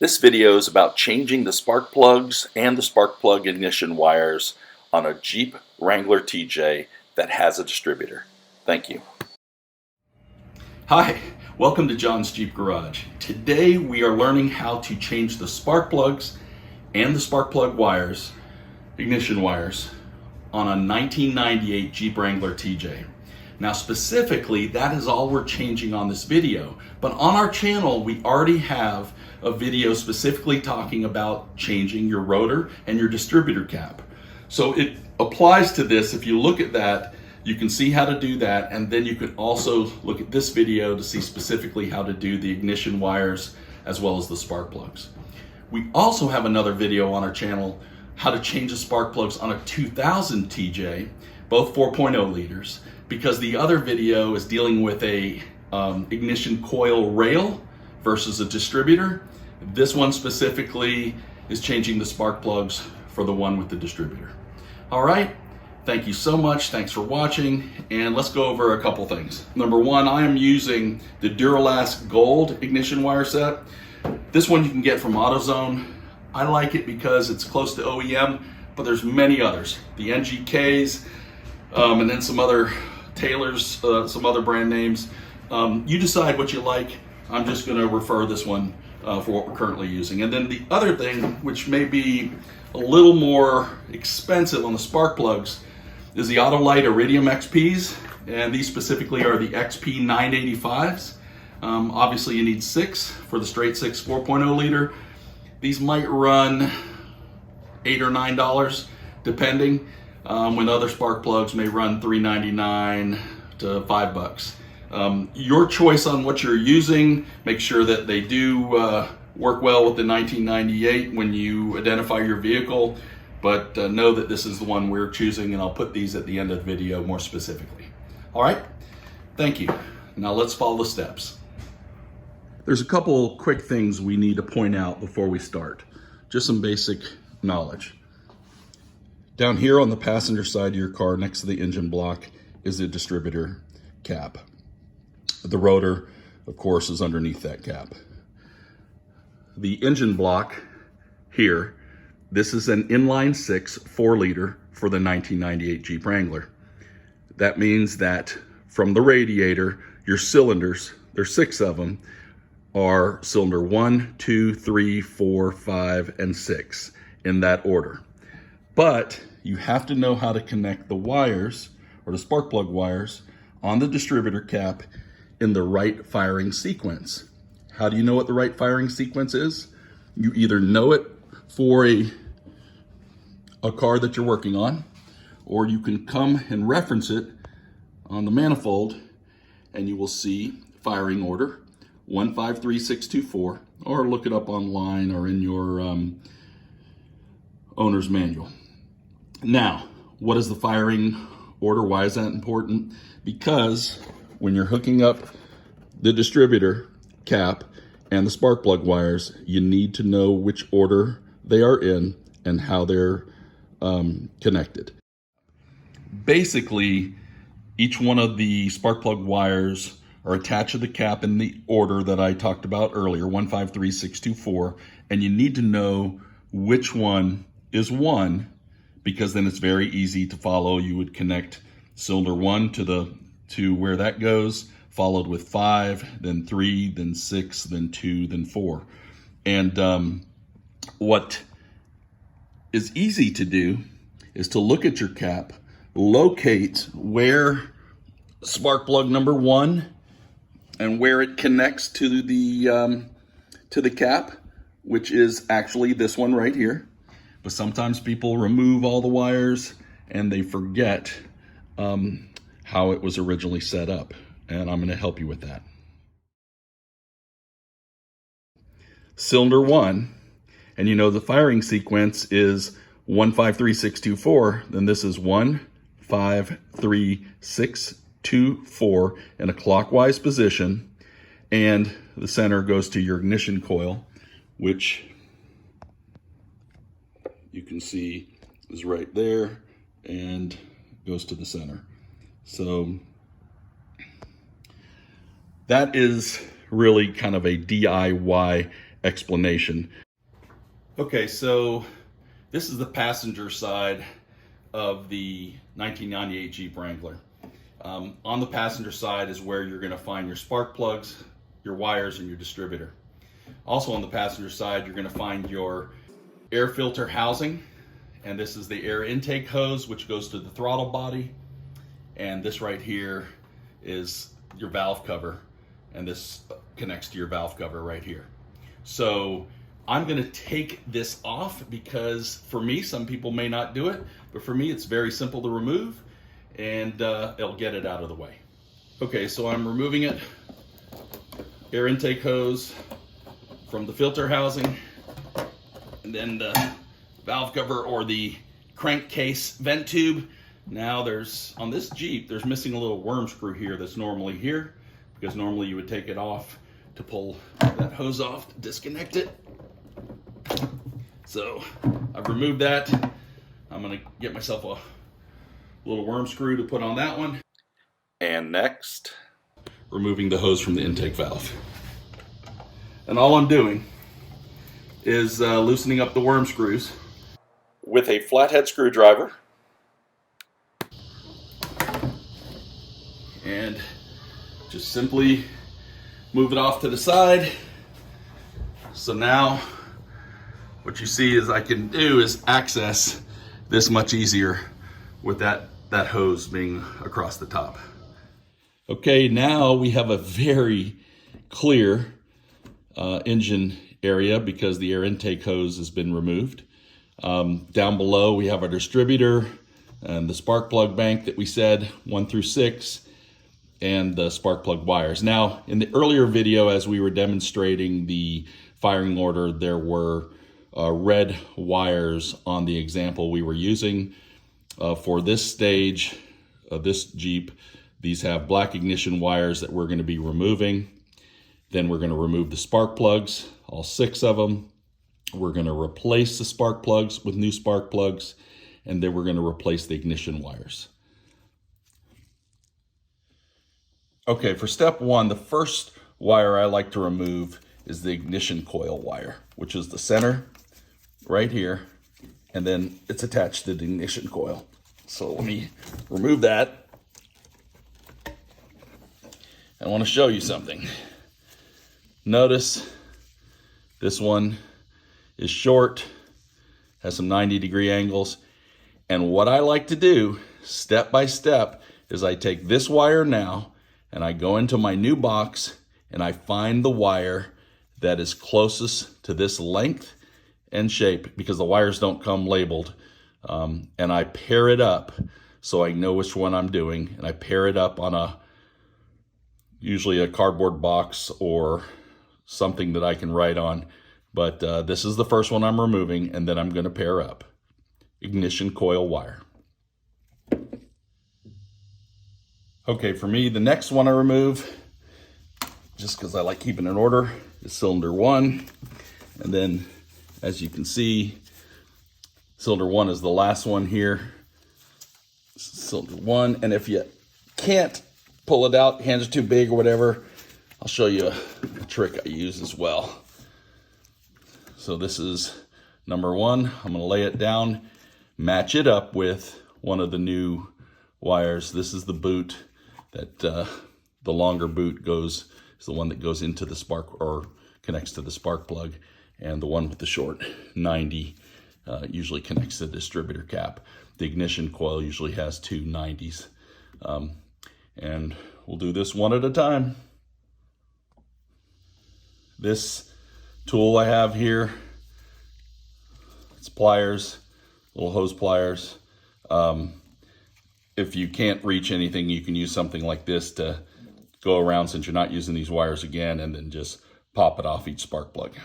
This video is about changing the spark plugs and the spark plug ignition wires on a Jeep Wrangler TJ that has a distributor. Thank you. Hi, welcome to John's Jeep Garage. Today we are learning how to change the spark plugs and the spark plug wires, ignition wires, on a 1998 Jeep Wrangler TJ. Now specifically, that is all we're changing on this video. But on our channel, we already have a video specifically talking about changing your rotor and your distributor cap. So it applies to this. If you look at that, you can see how to do that. And then you can also look at this video to see specifically how to do the ignition wires as well as the spark plugs. We also have another video on our channel, how to change the spark plugs on a 2000 TJ, both 4.0 liters, because the other video is dealing with a ignition coil rail versus a distributor. This one specifically is changing the spark plugs for the one with the distributor. All right, thank you so much. Thanks for watching, and let's go over a couple things. Number one, I am using the Duralast Gold ignition wire set. This one you can get from AutoZone. I like it because it's close to OEM, but there's many others. The NGKs, and then some other Taylors, some other brand names. You decide what you like. I'm just going to refer this one for what we're currently using. And then the other thing, which may be a little more expensive on the spark plugs, is the Autolite Iridium XPs, and these specifically are the XP 985s. Obviously you need 6 for the straight 6 4.0 liter. These might run $8 or $9 depending, when other spark plugs may run $3.99 to $5. Your choice on what you're using. Make sure that they do work well with the 1998 when you identify your vehicle, but know that this is the one we're choosing, and I'll put these at the end of the video more specifically. All right, thank you. Now let's follow the steps. There's a couple quick things we need to point out before we start. Just some basic knowledge. Down here on the passenger side of your car next to the engine block is a distributor cap. The rotor, of course, is underneath that cap. The engine block here, this is an inline 6 4 liter for the 1998 Jeep Wrangler. That means that from the radiator, your cylinders, there's 6 of them, are cylinder 1, 2, 3, 4, 5, and 6 in that order. But you have to know how to connect the wires, or the spark plug wires, on the distributor cap in the right firing sequence. How do you know what the right firing sequence is? You either know it for a car that you're working on, or you can come and reference it on the manifold, and you will see firing order 153624, or look it up online or in your owner's manual. Now, what is the firing order? Why is that important? Because when you're hooking up the distributor cap and the spark plug wires, you need to know which order they are in and how they're connected. Basically, each one of the spark plug wires are attached to the cap in the order that I talked about earlier, 153624, and you need to know which one is 1, because then it's very easy to follow. You would connect cylinder 1 to where that goes, followed with 5, then 3, then 6, then 2, then 4. And what is easy to do is to look at your cap, locate where spark plug number 1 and where it connects to the cap, which is actually this one right here. But sometimes people remove all the wires and they forget how it was originally set up, and I'm going to help you with that. Cylinder 1, and you know the firing sequence is 153624, then this is 153624 in a clockwise position, and the center goes to your ignition coil, which you can see is right there and goes to the center. So that is really kind of a DIY explanation. Okay, so this is the passenger side of the 1998 Jeep Wrangler. On the passenger side is where you're going to find your spark plugs, your wires, and your distributor. Also on the passenger side, you're going to find your air filter housing, and this is the air intake hose which goes to the throttle body, and this right here is your valve cover, and this connects to your valve cover right here. So I'm going to take this off because for me, some people may not do it, but for me it's very simple to remove, and it'll get it out of the way. Okay, so I'm removing it. Air intake hose from the filter housing, and then the valve cover or the crankcase vent tube. Now on this Jeep, there's missing a little worm screw here that's normally here, because normally you would take it off to pull that hose off, to disconnect it. So I've removed that. I'm gonna get myself a little worm screw to put on that one. And next, removing the hose from the intake valve. And all I'm doing is loosening up the worm screws with a flathead screwdriver. And just simply move it off to the side. So now what you see is I can do is access this much easier with that hose being across the top. Okay, now we have a very clear engine area because the air intake hose has been removed. Down below we have our distributor and the spark plug bank that we said 1 through 6, and the spark plug wires. Now in the earlier video, as we were demonstrating the firing order, there were red wires on the example we were using. For this stage of this Jeep, these have black ignition wires that we're going to be removing. Then we're going to remove the spark plugs, all 6 of them. We're going to replace the spark plugs with new spark plugs, and then we're going to replace the ignition wires. Okay, for step 1, the first wire I like to remove is the ignition coil wire, which is the center right here, and then it's attached to the ignition coil. So let me remove that. I want to show you something. Notice this one is short, has some 90-degree angles, and what I like to do step by step is I take this wire now and I go into my new box and I find the wire that is closest to this length and shape, because the wires don't come labeled, and I pair it up so I know which one I'm doing, and I pair it up on usually a cardboard box or something that I can write on. But this is the first one I'm removing, and then I'm going to pair up. Ignition coil wire. Okay, for me, the next one I remove, just because I like keeping it in order, is cylinder 1. And then, as you can see, cylinder 1 is the last one here. Cylinder 1, and if you can't pull it out, hands are too big or whatever, I'll show you a trick I use as well. So this is number 1. I'm going to lay it down, match it up with one of the new wires. This is the boot that the longer boot is the one that goes into the spark or connects to the spark plug, and the one with the short 90 usually connects to the distributor cap. The ignition coil usually has 2 90s. And we'll do this one at a time. This tool I have here, it's pliers, little hose pliers. If you can't reach anything, you can use something like this to go around, since you're not using these wires again, and then just pop it off each spark plug.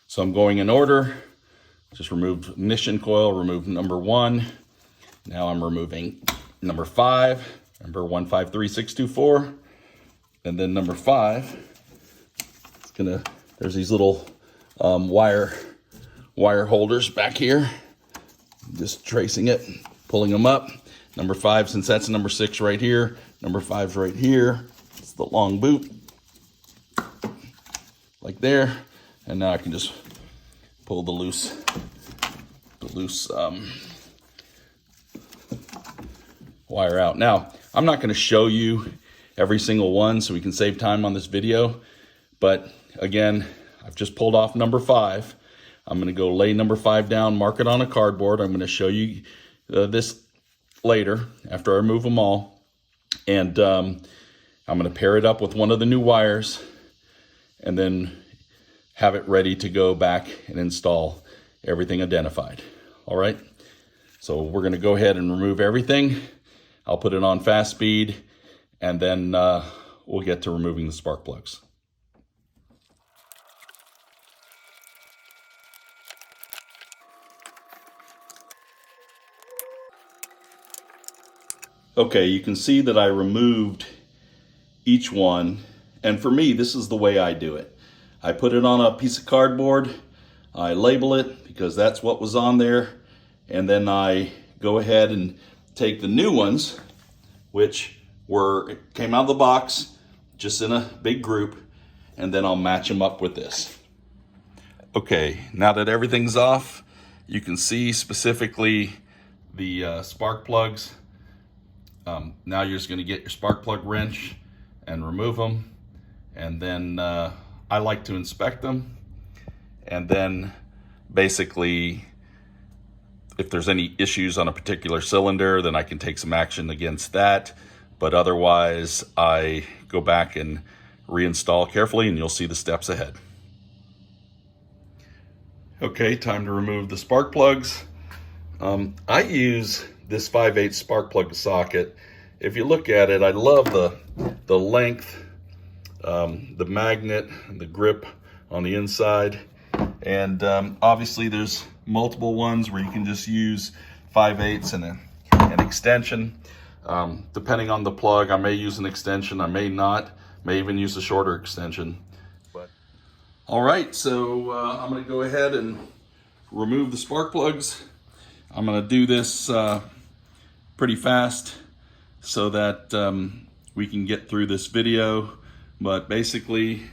So I'm going in order. Just removed ignition coil, removed number 1. Now I'm removing number 5, number 153624, and then number 5. There's these little wire holders back here. Just tracing it, pulling them up. Number 5, since that's number 6 right here, number 5's right here. It's the long boot. like there, and now I can just pull the loose wire out. Now, I'm not going to show you every single one so we can save time on this video, but again, I've just pulled off number 5. I'm going to go lay number 5 down, mark it on a cardboard. I'm going to show you this later after I remove them all, and I'm going to pair it up with one of the new wires and then have it ready to go back and install everything identified. All right, so we're going to go ahead and remove everything. I'll put it on fast speed, and then we'll get to removing the spark plugs. Okay, you can see that I removed each one, and for me, this is the way I do it. I put it on a piece of cardboard, I label it because that's what was on there, and then I go ahead and take the new ones, which came out of the box, just in a big group, and then I'll match them up with this. Okay, now that everything's off, you can see specifically the spark plugs. Now you're just going to get your spark plug wrench and remove them, and then I like to inspect them, and then basically if there's any issues on a particular cylinder, then I can take some action against that, but otherwise I go back and reinstall carefully, and you'll see the steps ahead. Okay, time to remove the spark plugs. I use this 5/8 spark plug socket. If you look at it, I love the length, the magnet, the grip on the inside, and obviously there's multiple ones where you can just use 5/8 and an extension. Depending on the plug, I may use an extension, I may not, may even use a shorter extension. But all right, so I'm going to go ahead and remove the spark plugs. I'm going to do this pretty fast so that we can get through this video, but basically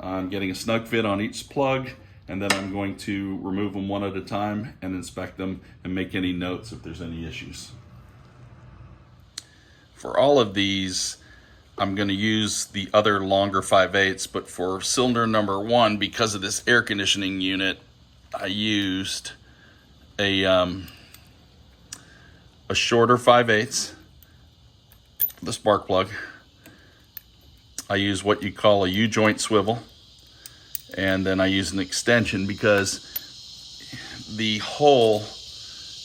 I'm getting a snug fit on each plug, and then I'm going to remove them one at a time and inspect them and make any notes if there's any issues. For all of these, I'm going to use the other longer 5/8, but for cylinder number 1, because of this air conditioning unit, I used a shorter 5/8 for the spark plug. I use what you call a U-joint swivel, and then I use an extension because the hole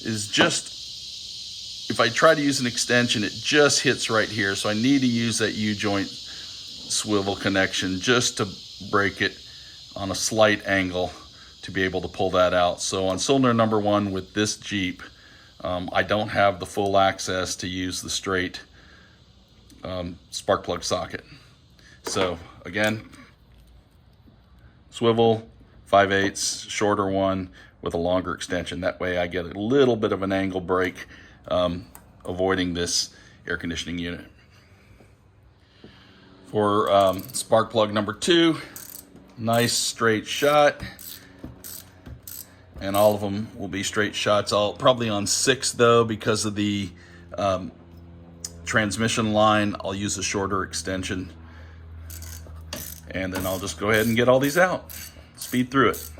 is just, if I try to use an extension, it just hits right here, so I need to use that U-joint swivel connection just to break it on a slight angle to be able to pull that out. So on cylinder number 1 with this Jeep, I don't have the full access to use the straight spark plug socket. So again, swivel, 5/8, shorter one with a longer extension. That way I get a little bit of an angle break, avoiding this air conditioning unit. For spark plug number 2, nice straight shot. And all of them will be straight shots. I'll probably on 6 though, because of the transmission line, I'll use a shorter extension. And then I'll just go ahead and get all these out. Speed through it.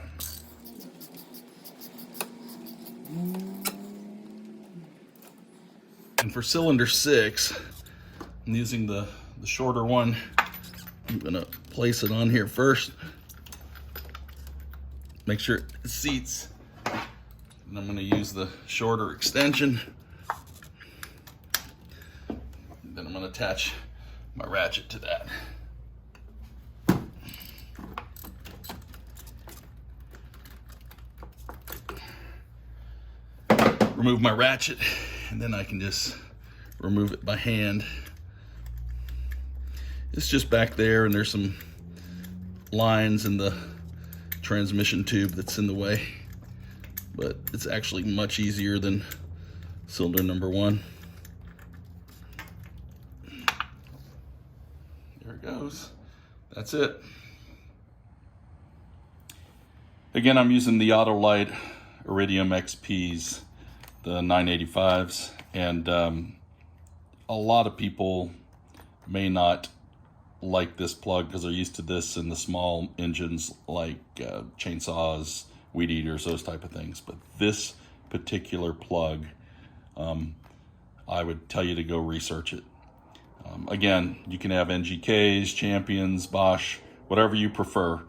And for cylinder 6, I'm using the shorter one. I'm gonna place it on here first. Make sure it seats. And I'm gonna use the shorter extension. Then I'm gonna attach my ratchet to that. Remove my ratchet, and then I can just remove it by hand. It's just back there, and there's some lines in the transmission tube that's in the way, but it's actually much easier than cylinder number 1. There it goes. That's it. Again, I'm using the Autolite Iridium XPs, the 985s, and a lot of people may not like this plug because they're used to this in the small engines like chainsaws, weed eaters, those type of things. But this particular plug, I would tell you to go research it. Again, you can have NGKs, Champions, Bosch, whatever you prefer.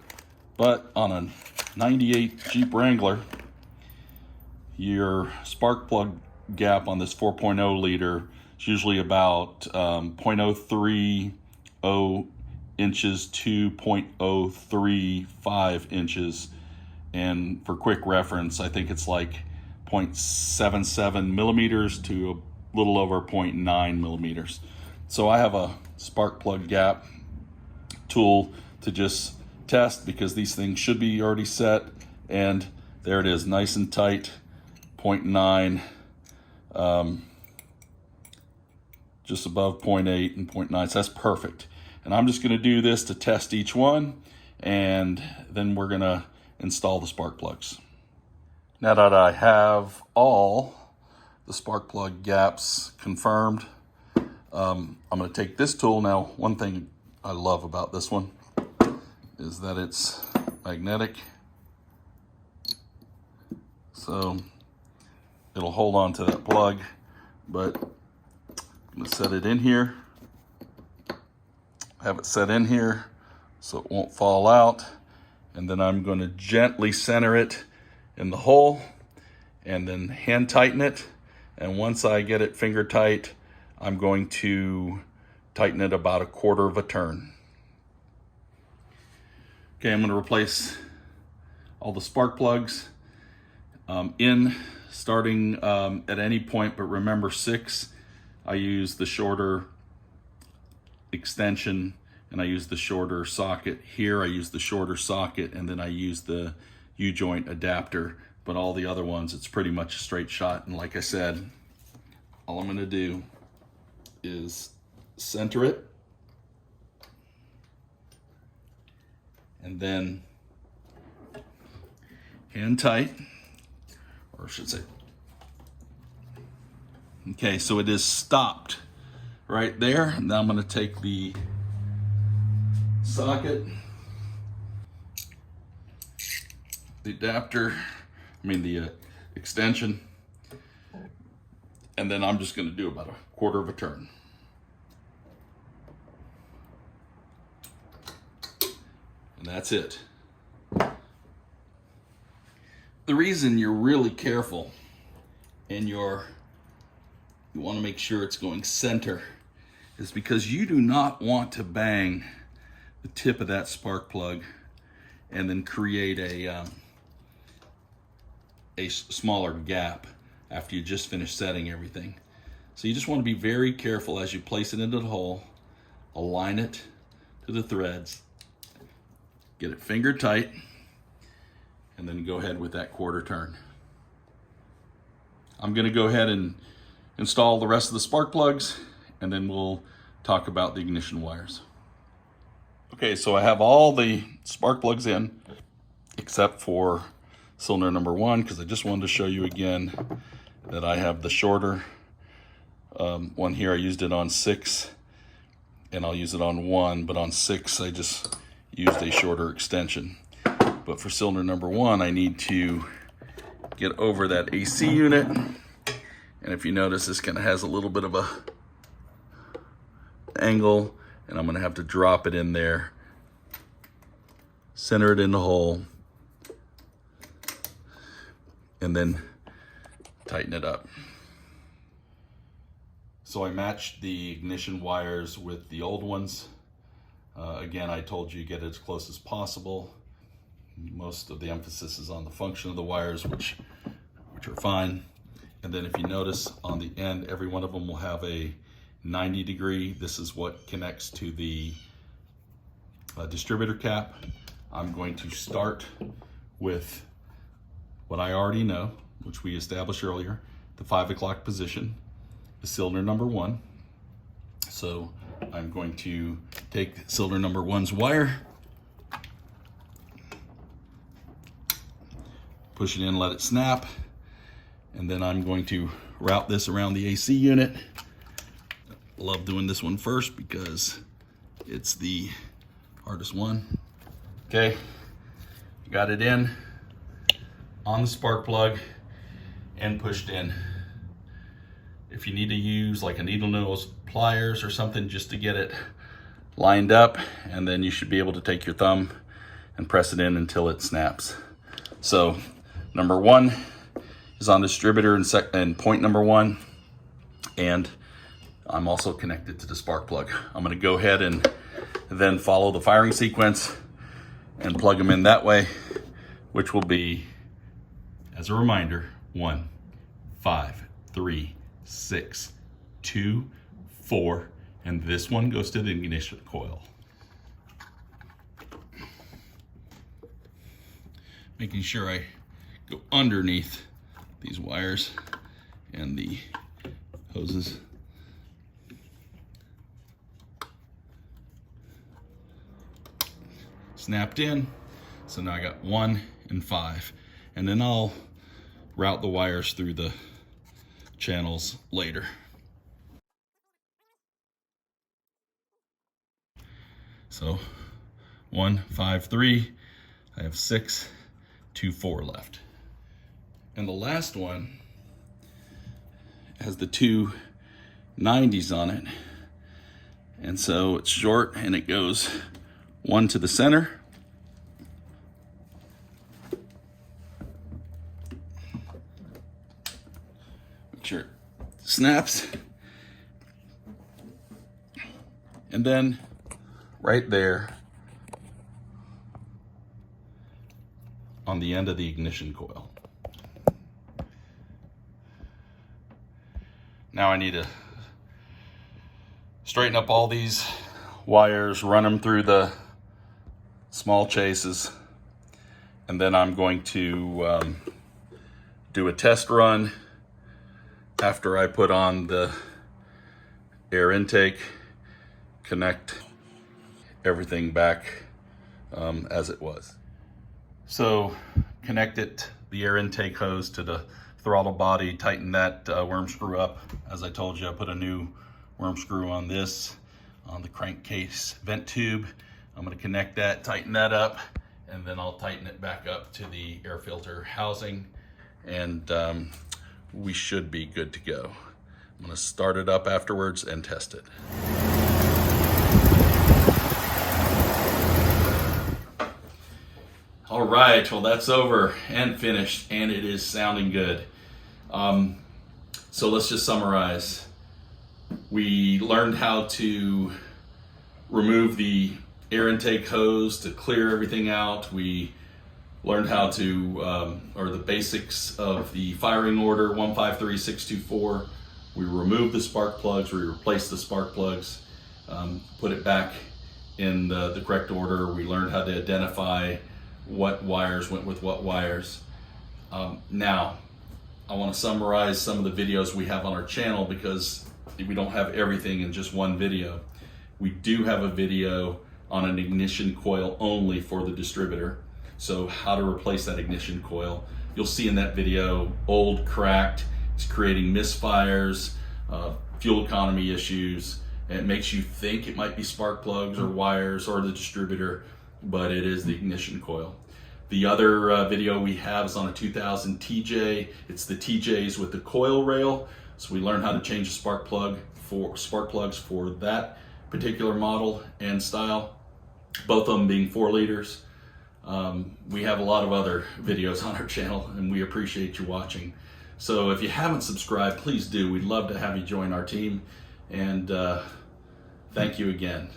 But on a 98 Jeep Wrangler, your spark plug gap on this 4.0 liter is usually about 0.030 inches to 0.035 inches. And for quick reference, I think it's like 0.77 millimeters to a little over 0.9 millimeters. So I have a spark plug gap tool to just test because these things should be already set, and there it is, nice and tight, 0.9, just above 0.8 and 0.9, so that's perfect. And I'm just going to do this to test each one, and then we're going to install the spark plugs. Now that I have all the spark plug gaps confirmed, I'm going to take this tool. Now, one thing I love about this one is that it's magnetic, so it'll hold on to that plug, but I'm going to set it in here, have it set in here so it won't fall out, and then I'm going to gently center it in the hole and then hand tighten it. And once I get it finger tight, I'm going to tighten it about 1/4 of a turn. Okay, I'm going to replace all the spark plugs starting at any point, but remember 6, I use the shorter extension and I use the shorter socket. Here I use the shorter socket and then I use the U-joint adapter, but all the other ones, it's pretty much a straight shot. And like I said, all I'm going to do is center it and then hand tight, or I should say, okay, so it is stopped right there. Now I'm going to take the socket, the adapter, the extension, and then I'm just going to do about 1/4 of a turn. And that's it. The reason you're really careful and you want to make sure it's going center is because you do not want to bang the tip of that spark plug and then create a smaller gap after you just finish setting everything. So you just want to be very careful as you place it into the hole, align it to the threads, get it finger tight, and then go ahead with that 1/4 turn. I'm going to go ahead and install the rest of the spark plugs, and then we'll talk about the ignition wires. Okay, so I have all the spark plugs in except for cylinder number 1, because I just wanted to show you again that I have the shorter one here. I used it on 6 and I'll use it on 1, but on 6 I just used a shorter extension. But for cylinder number 1, I need to get over that AC unit, and if you notice, this kind of has a little bit of a angle, and I'm going to have to drop it in there, center it in the hole, and then tighten it up. So I matched the ignition wires with the old ones. Again, I told you get it as close as possible. Most of the emphasis is on the function of the wires, which are fine. And then if you notice on the end, every one of them will have a 90 degree. This is what connects to the distributor cap. I'm going to start with what I already know, which we established earlier, the 5 o'clock position, the cylinder number 1. So I'm going to take cylinder number 1's wire, push it in, let it snap, and then I'm going to route this around the AC unit. Love doing this one first because it's the hardest one. Okay, got it in on the spark plug and pushed in. If you need to use like a needle nose pliers or something just to get it lined up, and then you should be able to take your thumb and press it in until it snaps. So number one is on distributor and point number one, and I'm also connected to the spark plug. I'm gonna go ahead and then follow the firing sequence and plug them in that way, which will be, as a reminder, 1, 5, 3, 6, 2, 4, and this one goes to the ignition coil. Making sure I go underneath these wires and the hoses. Snapped in, so now I got 1 and 5, and then I'll route the wires through the channels later. So 1, 5, 3, I have 6, 2, 4 left. And the last one has the two 90s on it, and so it's short and it goes one to the center, make sure it snaps, and then right there on the end of the ignition coil. Now I need to straighten up all these wires, run them through the small chases, and then I'm going to do a test run after I put on the air intake, connect everything back as it was. So connect the air intake hose to the throttle body, tighten that worm screw up. As I told you, I put a new worm screw on this, on the crankcase vent tube. I'm gonna connect that, tighten that up, and then I'll tighten it back up to the air filter housing, and we should be good to go. I'm gonna start it up afterwards and test it. All right, well that's over and finished, and it is sounding good. So let's just summarize. We learned how to remove the air intake hose to clear everything out. We learned how to, or the basics of the firing order, 1, 5, 3, 6, 2, 4. We removed the spark plugs, we replaced the spark plugs, put it back in the correct order. We learned how to identify what wires went with what wires. Now, I want to summarize some of the videos we have on our channel because we don't have everything in just one video. We do have a video on an ignition coil only for the distributor. So how to replace that ignition coil. You'll see in that video, old, cracked, it's creating misfires, fuel economy issues, and it makes you think it might be spark plugs or wires or the distributor, but it is the ignition coil. The other video we have is on a 2000 TJ. It's the TJs with the coil rail. So we learned how to change the spark plugs for that particular model and style, both of them being 4 liters. We have a lot of other videos on our channel, and we appreciate you watching. So if you haven't subscribed, please do. We'd love to have you join our team, and thank you again.